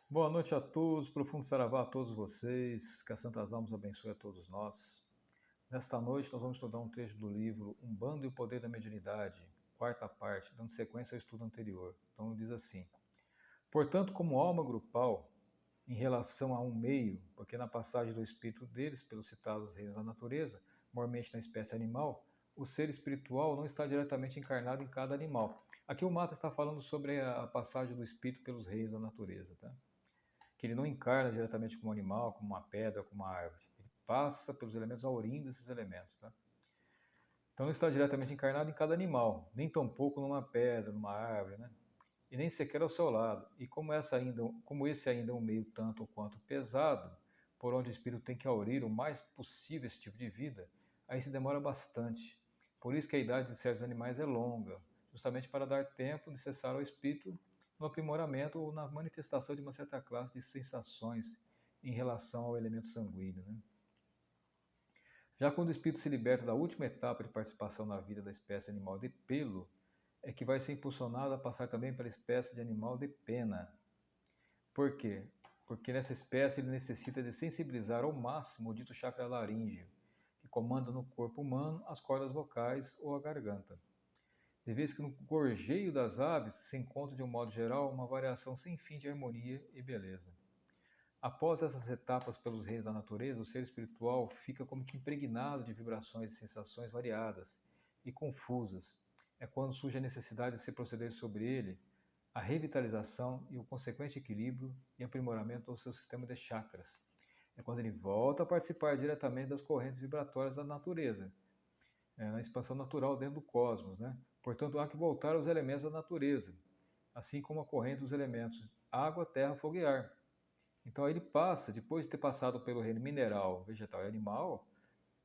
Boa noite a todos, profundo saravá a todos vocês, que as santas almas abençoe a todos nós. Nesta noite nós vamos estudar um trecho do livro Umbanda e o Poder da Mediunidade, quarta parte, dando sequência ao estudo anterior. Então diz assim: portanto, como alma grupal, em relação a um meio, porque na passagem do espírito deles pelos citados reinos da natureza, mormente na espécie animal, o ser espiritual não está diretamente encarnado em cada animal. Aqui o Mata está falando sobre a passagem do espírito pelos reinos da natureza, tá? Que ele não encarna diretamente como um animal, como uma pedra, como uma árvore. Ele passa pelos elementos aurindo desses elementos. Tá? Então não está diretamente encarnado em cada animal, nem tampouco numa pedra, numa árvore, né? E nem sequer ao seu lado. E como esse ainda é um meio tanto ou quanto pesado, por onde o espírito tem que aurir o mais possível esse tipo de vida, aí se demora bastante. Por isso que a idade de certos animais é longa, justamente para dar tempo necessário ao espírito no aprimoramento ou na manifestação de uma certa classe de sensações em relação ao elemento sanguíneo. Né? Já quando o espírito se liberta da última etapa de participação na vida da espécie animal de pelo, é que vai ser impulsionado a passar também pela espécie de animal de pena. Por quê? Porque nessa espécie ele necessita de sensibilizar ao máximo o dito chakra laríngeo, que comanda no corpo humano as cordas vocais ou a garganta. De vez que no gorjeio das aves se encontra de um modo geral uma variação sem fim de harmonia e beleza. Após essas etapas pelos reinos da natureza, o ser espiritual fica como que impregnado de vibrações e sensações variadas e confusas. É quando surge a necessidade de se proceder sobre ele a revitalização e o consequente equilíbrio e aprimoramento do seu sistema de chakras. É quando ele volta a participar diretamente das correntes vibratórias da natureza, a expansão natural dentro do cosmos. Né? Portanto, há que voltar aos elementos da natureza, assim como a corrente dos elementos água, terra, fogo e ar. Então aí ele passa, depois de ter passado pelo reino mineral, vegetal e animal,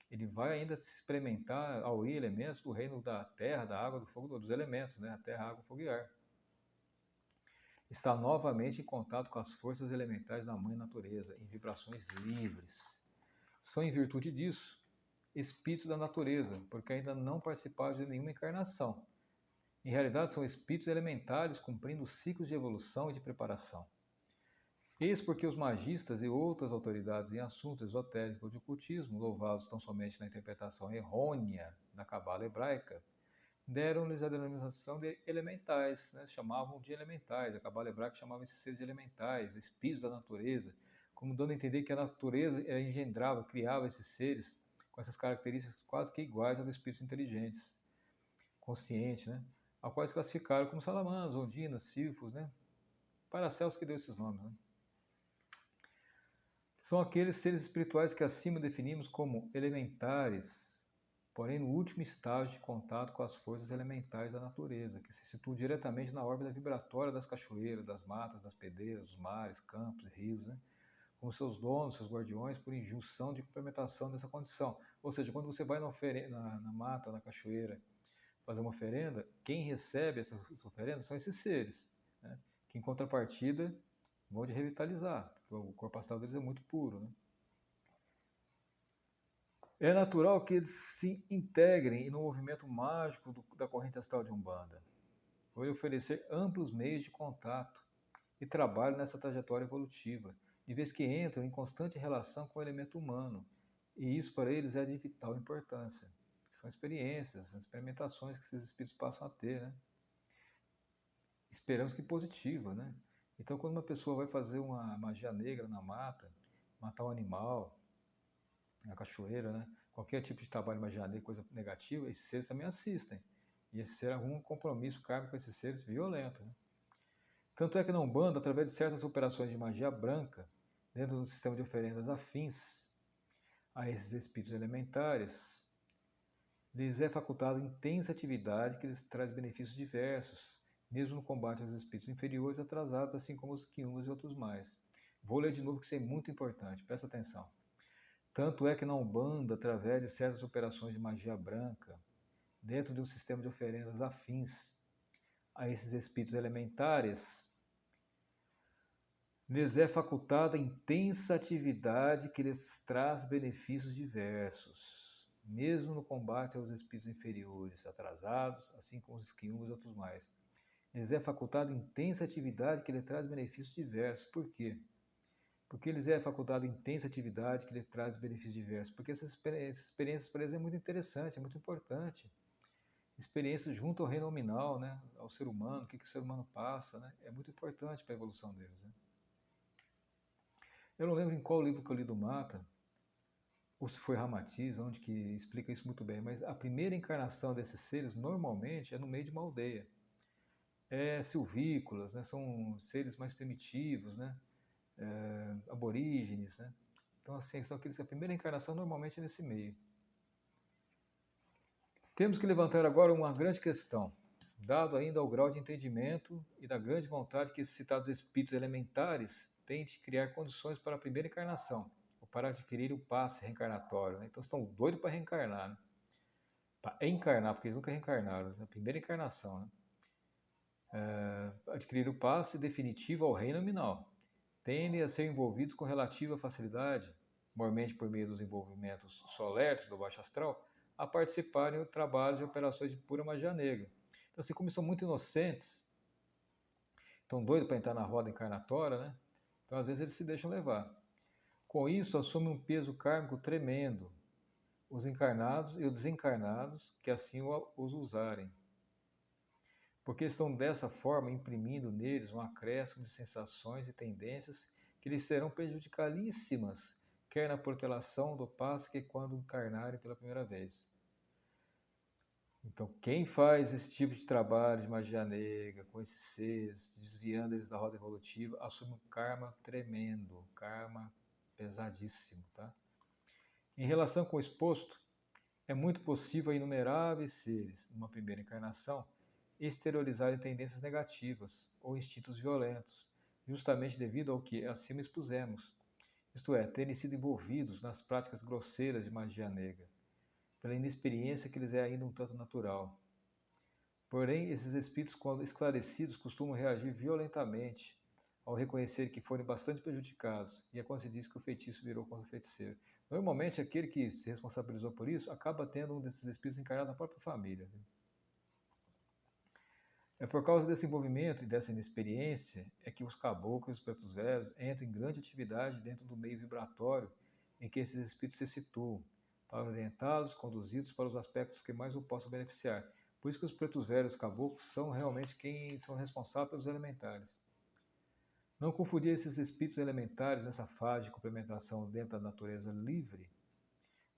ele vai ainda se experimentar ao elementos do reino da terra, da água, do fogo, dos elementos, né? A terra, água, fogo e ar. Está novamente em contato com as forças elementais da mãe natureza, em vibrações livres. São, em virtude disso, espíritos da natureza, porque ainda não participaram de nenhuma encarnação. Em realidade, são espíritos elementares cumprindo ciclos de evolução e de preparação. Eis porque os magistas e outras autoridades em assuntos esotéricos ou de ocultismo, louvados tão somente na interpretação errônea da cabala hebraica, deram-lhes a denominação de elementais, né? Chamavam de elementais. A cabala hebraica chamava esses seres de elementais, espíritos da natureza, como dando a entender que a natureza engendrava, criava esses seres com essas características quase que iguais aos espíritos inteligentes, conscientes, né? Ao quais classificaram como salamandras, ondinas, sílfos, né? Paracelso que deu esses nomes, né? São aqueles seres espirituais que acima definimos como elementares, porém no último estágio de contato com as forças elementais da natureza, que se situam diretamente na órbita vibratória das cachoeiras, das matas, das pedreiras, dos mares, campos e rios, né? Com seus donos, seus guardiões, por injunção de complementação dessa condição. Ou seja, quando você vai na mata, na cachoeira, fazer uma oferenda, quem recebe essas oferendas são esses seres, né? Que em contrapartida vão de revitalizar, porque o corpo astral deles é muito puro. Né? É natural que eles se integrem no movimento mágico da corrente astral de Umbanda, por oferecer amplos meios de contato e trabalho nessa trajetória evolutiva, de vez que entram em constante relação com o elemento humano, e isso para eles é de vital importância. São experiências, são experimentações que esses espíritos passam a ter, né? Esperamos que positiva, né? Então, quando uma pessoa vai fazer uma magia negra na mata, matar um animal, na cachoeira, né? Qualquer tipo de trabalho de magia negra, coisa negativa, esses seres também assistem. E esse ser arruma um compromisso kármico com esses seres violento. Né? Tanto é que na Umbanda, através de certas operações de magia branca, dentro do sistema de oferendas afins a esses espíritos elementares, lhes é facultada intensa atividade que lhes traz benefícios diversos, mesmo no combate aos espíritos inferiores atrasados, assim como os quiumbas e outros mais. Vou ler de novo que isso é muito importante, presta atenção. Tanto é que na Umbanda, através de certas operações de magia branca, dentro de um sistema de oferendas afins a esses espíritos elementares, lhes é facultada intensa atividade que lhes traz benefícios diversos, mesmo no combate aos espíritos inferiores, atrasados, assim como os quiumbas e outros mais. Eles é facultado intensa atividade que lhe traz benefícios diversos. Por quê? Porque eles é facultado intensa atividade que lhe traz benefícios diversos. Porque essas experiências para eles é muito interessante, é muito importante. Experiências junto ao reino nominal, né? Ao ser humano, o que o ser humano passa, né? É muito importante para a evolução deles. Né? Eu não lembro em qual livro que eu li do Mata, ou se foi Ramatiz, onde que explica isso muito bem, mas a primeira encarnação desses seres normalmente é no meio de uma aldeia. É silvícolas, né? São seres mais primitivos, né? Aborígenes, né? Então, assim, são aqueles que a primeira encarnação normalmente é nesse meio. Temos que levantar agora uma grande questão, dado ainda o grau de entendimento e da grande vontade que esses citados espíritos elementares têm de criar condições para a primeira encarnação, ou para adquirir o passe reencarnatório. Né? Então estão doidos para reencarnar, né? Para encarnar, porque eles nunca reencarnaram, a primeira encarnação. Né? Adquirir o passe definitivo ao reino nominal. Tendem a ser envolvidos com relativa facilidade, mormente por meio dos envolvimentos solertos do baixo astral, a participarem do trabalho de operações de pura magia negra. Então, assim, como são muito inocentes, estão doidos para entrar na roda encarnatória, né? Então, às vezes, eles se deixam levar. Com isso, assumem um peso kármico tremendo, os encarnados e os desencarnados que assim os usarem. Porque estão dessa forma imprimindo neles um acréscimo de sensações e tendências que lhes serão prejudicalíssimas, quer na protelação do passe que quando encarnarem pela primeira vez. Então, quem faz esse tipo de trabalho de magia negra, com esses seres, desviando eles da roda evolutiva, assume um karma tremendo, karma pesadíssimo. Tá? Em relação com o exposto, é muito possível a inumeráveis seres, numa primeira encarnação, exteriorizarem tendências negativas ou instintos violentos, justamente devido ao que acima expusemos, isto é, terem sido envolvidos nas práticas grosseiras de magia negra, pela inexperiência que lhes é ainda um tanto natural. Porém, esses espíritos, quando esclarecidos, costumam reagir violentamente ao reconhecer que foram bastante prejudicados, e é quando se diz que o feitiço virou contra o feiticeiro. Normalmente, aquele que se responsabilizou por isso acaba tendo um desses espíritos encarnado na própria família. É por causa desse envolvimento e dessa inexperiência é que os caboclos e os pretos velhos entram em grande atividade dentro do meio vibratório em que esses espíritos se situam, para orientá-los, conduzidos para os aspectos que mais o possam beneficiar. Por isso que os pretos velhos caboclos são realmente quem são responsáveis pelos elementares. Não confundir esses espíritos elementares nessa fase de complementação dentro da natureza livre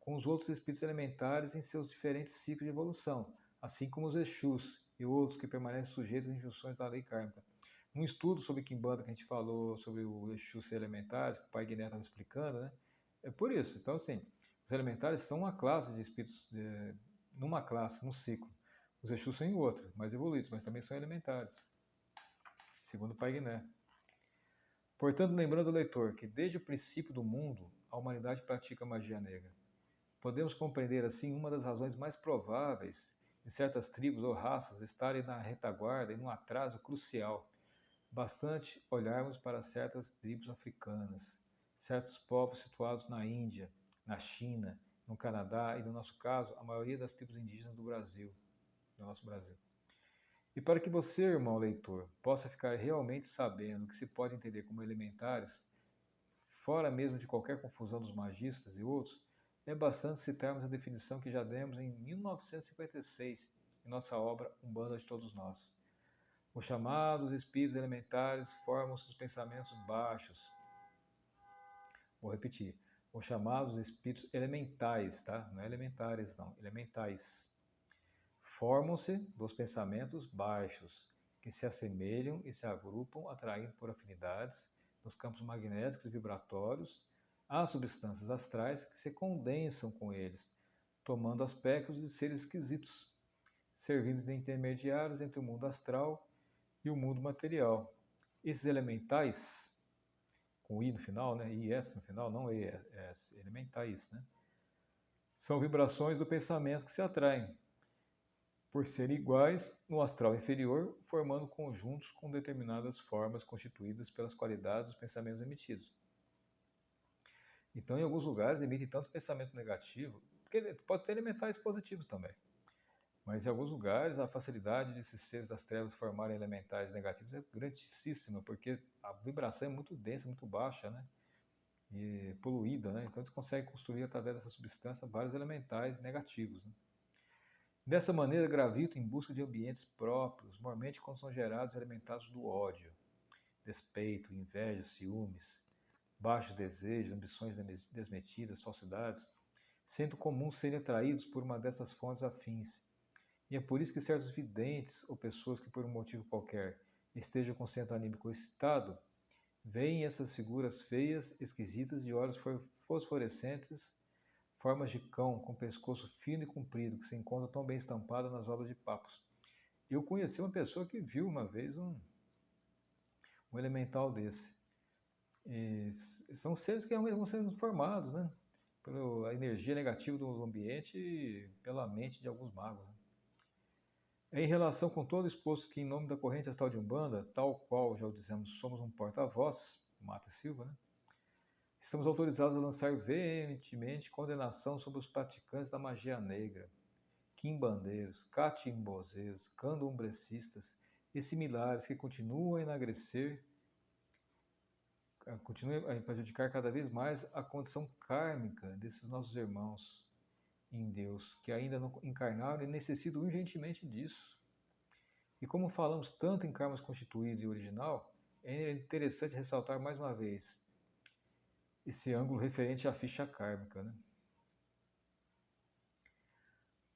com os outros espíritos elementares em seus diferentes ciclos de evolução, assim como os Exus e outros que permanecem sujeitos às injunções da lei kármica. Um estudo sobre Kimbanda que a gente falou sobre o Exu ser elementares, que o pai Guiné estava explicando, né? É por isso. Então, assim, os elementares são uma classe de espíritos, numa classe, num ciclo. Os Exus são em outra, mais evoluídos, mas também são elementares, segundo o pai Guiné. Portanto, lembrando o leitor que desde o princípio do mundo, a humanidade pratica magia negra. Podemos compreender assim uma das razões mais prováveis de certas tribos ou raças estarem na retaguarda e num atraso crucial. Bastante olharmos para certas tribos africanas, certos povos situados na Índia, na China, no Canadá e, no nosso caso, a maioria das tribos indígenas do Brasil, do nosso Brasil. E para que você, irmão leitor, possa ficar realmente sabendo o que se pode entender como elementares, fora mesmo de qualquer confusão dos magistas e outros, é bastante citarmos a definição que já demos em 1956, em nossa obra Umbanda de Todos Nós. Os chamados espíritos elementares formam-se dos pensamentos baixos. Vou repetir. Os chamados espíritos elementais, tá? Não é elementares, não. Elementais. Formam-se dos pensamentos baixos, que se assemelham e se agrupam, atraindo por afinidades nos campos magnéticos e vibratórios às substâncias astrais que se condensam com eles, tomando aspectos de seres esquisitos, servindo de intermediários entre o mundo astral e o mundo material. Esses elementais, com I no final, né? IS no final, não ES, elementais, né? São vibrações do pensamento que se atraem, por serem iguais no astral inferior, formando conjuntos com determinadas formas constituídas pelas qualidades dos pensamentos emitidos. Então, em alguns lugares, emitem tanto pensamento negativo, porque pode ter elementais positivos também. Mas em alguns lugares a facilidade desses seres das trevas formarem elementais negativos é grandíssima, porque a vibração é muito densa, muito baixa, né? E poluída, né? Então eles conseguem construir através dessa substância vários elementais negativos, né? Dessa maneira gravitam em busca de ambientes próprios, normalmente quando são gerados e alimentados do ódio, despeito, inveja, ciúmes, baixos desejos, ambições desmedidas, falsidades, sendo comum serem atraídos por uma dessas fontes afins. E é por isso que certos videntes ou pessoas que por um motivo qualquer estejam com centro anímico excitado, veem essas figuras feias, esquisitas, de olhos fosforescentes, formas de cão com pescoço fino e comprido, que se encontram tão bem estampadas nas obras de Papos. Eu conheci uma pessoa que viu uma vez um elemental desse. E são seres que realmente vão sendo formados, né? Pela energia negativa do ambiente e pela mente de alguns magos, né? Em relação com todo exposto que, em nome da corrente astral de Umbanda, tal qual já o dizemos, somos um porta-voz, Mata Silva, né? Estamos autorizados a lançar veementemente condenação sobre os praticantes da magia negra, quimbandeiros, catimbozeiros, candomblecistas e similares que continuam a enagrecer, continuam a prejudicar cada vez mais a condição kármica desses nossos irmãos em Deus, que ainda não encarnaram e necessitam urgentemente disso. E como falamos tanto em karmas constituído e original, é interessante ressaltar mais uma vez esse ângulo referente à ficha kármica, né?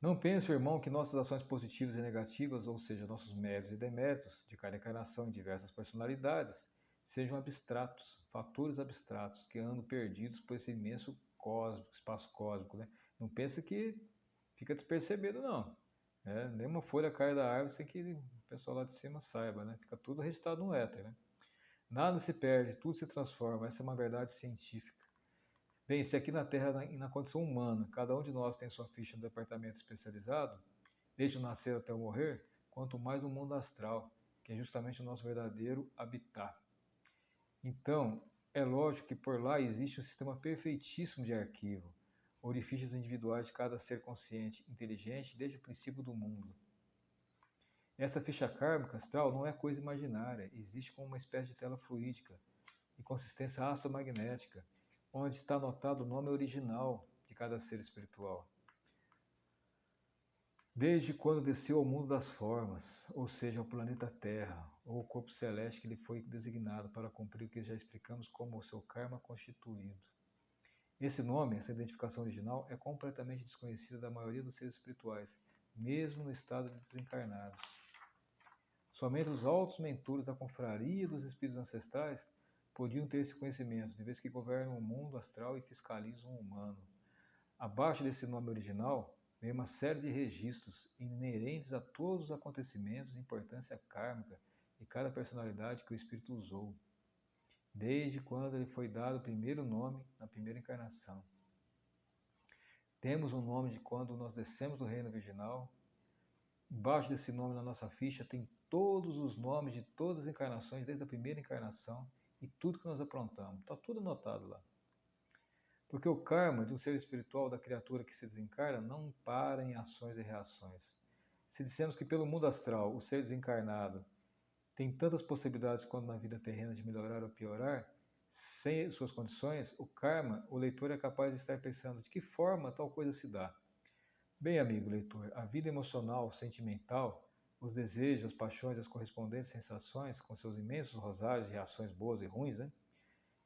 Não pense, irmão, que nossas ações positivas e negativas, ou seja, nossos méritos e deméritos de cada encarnação em diversas personalidades, sejam abstratos, fatores abstratos que andam perdidos por esse imenso cósmico, espaço cósmico, né? Não pense que fica despercebido, não. Né? Nenhuma folha cai da árvore sem que o pessoal lá de cima saiba, né? Fica tudo registrado no éter, né? Nada se perde, tudo se transforma. Essa é uma verdade científica. Bem, se aqui na Terra e na condição humana, cada um de nós tem sua ficha no departamento especializado, desde o nascer até o morrer, quanto mais no mundo astral, que é justamente o nosso verdadeiro habitat. Então, é lógico que por lá existe um sistema perfeitíssimo de arquivo, orifícios individuais de cada ser consciente, inteligente, desde o princípio do mundo. Essa ficha kármica astral não é coisa imaginária, existe como uma espécie de tela fluídica e consistência astromagnética, onde está anotado o nome original de cada ser espiritual. Desde quando desceu ao mundo das formas, ou seja, ao planeta Terra, ou ao corpo celeste que lhe foi designado para cumprir o que já explicamos como o seu karma constituído. Esse nome, essa identificação original, é completamente desconhecida da maioria dos seres espirituais, mesmo no estado de desencarnados. Somente os altos mentores da confraria dos espíritos ancestrais podiam ter esse conhecimento, de vez que governam o mundo astral e fiscalizam o humano. Abaixo desse nome original, vem uma série de registros inerentes a todos os acontecimentos de importância kármica de cada personalidade que o espírito usou, desde quando ele foi dado o primeiro nome na primeira encarnação. Temos um nome de quando nós descemos do reino virginal. Embaixo desse nome na nossa ficha tem todos os nomes de todas as encarnações, desde a primeira encarnação, e tudo que nós aprontamos. Está tudo anotado lá. Porque o karma de um ser espiritual da criatura que se desencarna não para em ações e reações. Se dissemos que pelo mundo astral o ser desencarnado tem tantas possibilidades quanto na vida terrena de melhorar ou piorar, sem suas condições, o karma, o leitor é capaz de estar pensando de que forma tal coisa se dá. Bem, amigo leitor, a vida emocional, sentimental, os desejos, as paixões, as correspondentes sensações, com seus imensos rosários de reações boas e ruins, né?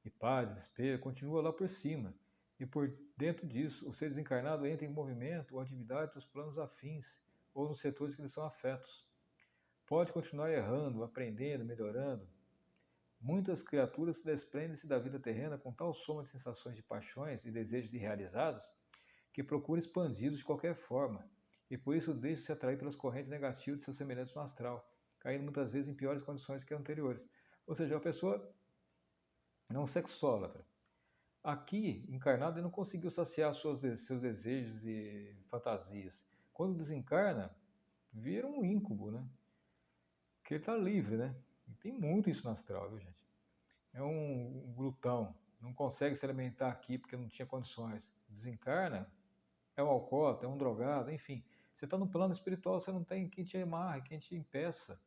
E paz, desespero, continua lá por cima. E por dentro disso, o ser desencarnado entra em movimento ou atividade dos planos afins, ou nos setores que lhe são afetos. Pode continuar errando, aprendendo, melhorando. Muitas criaturas desprendem-se da vida terrena com tal soma de sensações de paixões e desejos irrealizados que procuram expandi-los de qualquer forma, e por isso deixam-se atrair pelas correntes negativas de seus semelhantes no astral, caindo muitas vezes em piores condições que anteriores. Ou seja, a pessoa é um sexólatra. Aqui, encarnado, ele não conseguiu saciar seus desejos e fantasias. Quando desencarna, vira um íncubo, né? Porque ele está livre, né? E tem muito isso no astral, viu, gente? É um glutão, não consegue se alimentar aqui porque não tinha condições. Desencarna, é um alcoólatra, é um drogado, enfim. Você está no plano espiritual, você não tem quem te amarre, quem te impeça.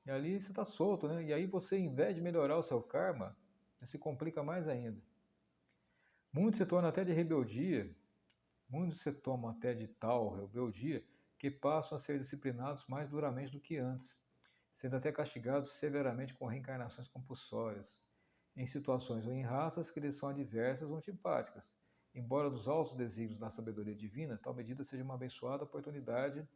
E ali você está solto, né? E aí você, em vez de melhorar o seu karma, se complica mais ainda. Muitos se tornam até de rebeldia, muitos se tomam até de tal rebeldia que passam a ser disciplinados mais duramente do que antes, sendo até castigados severamente com reencarnações compulsórias, em situações ou em raças que lhes são adversas ou antipáticas. Embora dos altos desígnios da sabedoria divina, tal medida seja uma abençoada oportunidade,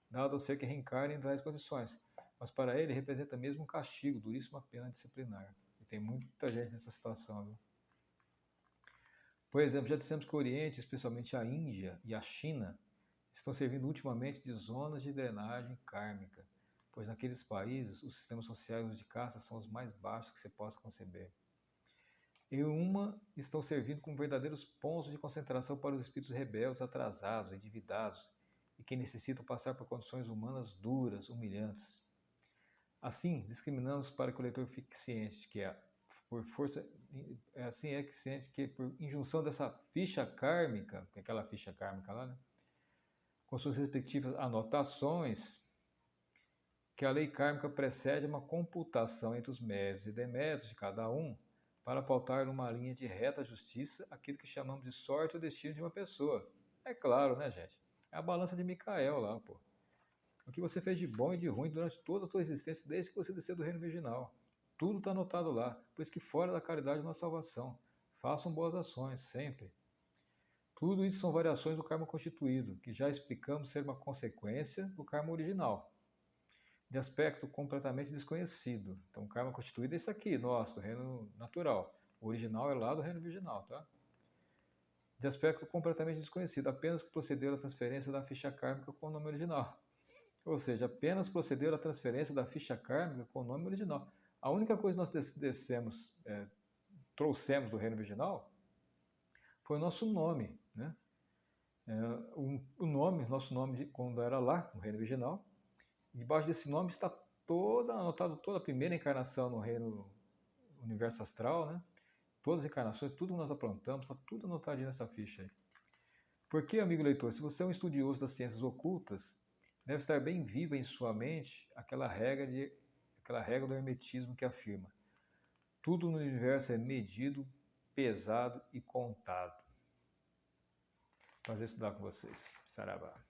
dado ao ser que reencarne em tais condições, mas para ele representa mesmo um castigo, duríssima pena disciplinar. E tem muita gente nessa situação, viu? Por exemplo, já dissemos que o Oriente, especialmente a Índia e a China, estão servindo ultimamente de zonas de drenagem kármica, pois naqueles países os sistemas sociais de caça são os mais baixos que se possa conceber. Em uma, estão servindo como verdadeiros pontos de concentração para os espíritos rebeldes, atrasados, endividados e que necessitam passar por condições humanas duras, humilhantes. Assim, discriminamos para que o leitor fique ciente que por força, assim é que ciente que por injunção dessa ficha kármica, aquela ficha kármica lá, né, com suas respectivas anotações, que a lei kármica precede uma computação entre os méritos e deméritos de cada um para pautar numa linha de reta justiça aquilo que chamamos de sorte ou destino de uma pessoa. É claro, né, gente? É a balança de Micael lá, pô. O que você fez de bom e de ruim durante toda a sua existência, desde que você desceu do reino virginal. Tudo está anotado lá, pois que fora da caridade não há salvação. Façam boas ações, sempre. Tudo isso são variações do karma constituído, que já explicamos ser uma consequência do karma original, de aspecto completamente desconhecido. Então, o karma constituído é isso aqui, nosso, do reino natural. O original é lá do reino virginal, tá? De aspecto completamente desconhecido, apenas procedeu a transferência da ficha kármica com o nome original. Ou seja, apenas procedeu a transferência da ficha kármica com o nome original. A única coisa que nós trouxemos do reino virginal foi o nosso nome, né? Nosso nome quando era lá, no reino virginal. Debaixo desse nome está anotado toda a primeira encarnação no reino universo astral, né? Todas as encarnações, tudo que nós aprontamos, está tudo anotadinho nessa ficha aí. Porque, amigo leitor, se você é um estudioso das ciências ocultas, deve estar bem viva em sua mente aquela regra do hermetismo que afirma: tudo no universo é medido, pesado e contado. Prazer estudar com vocês. Saravá.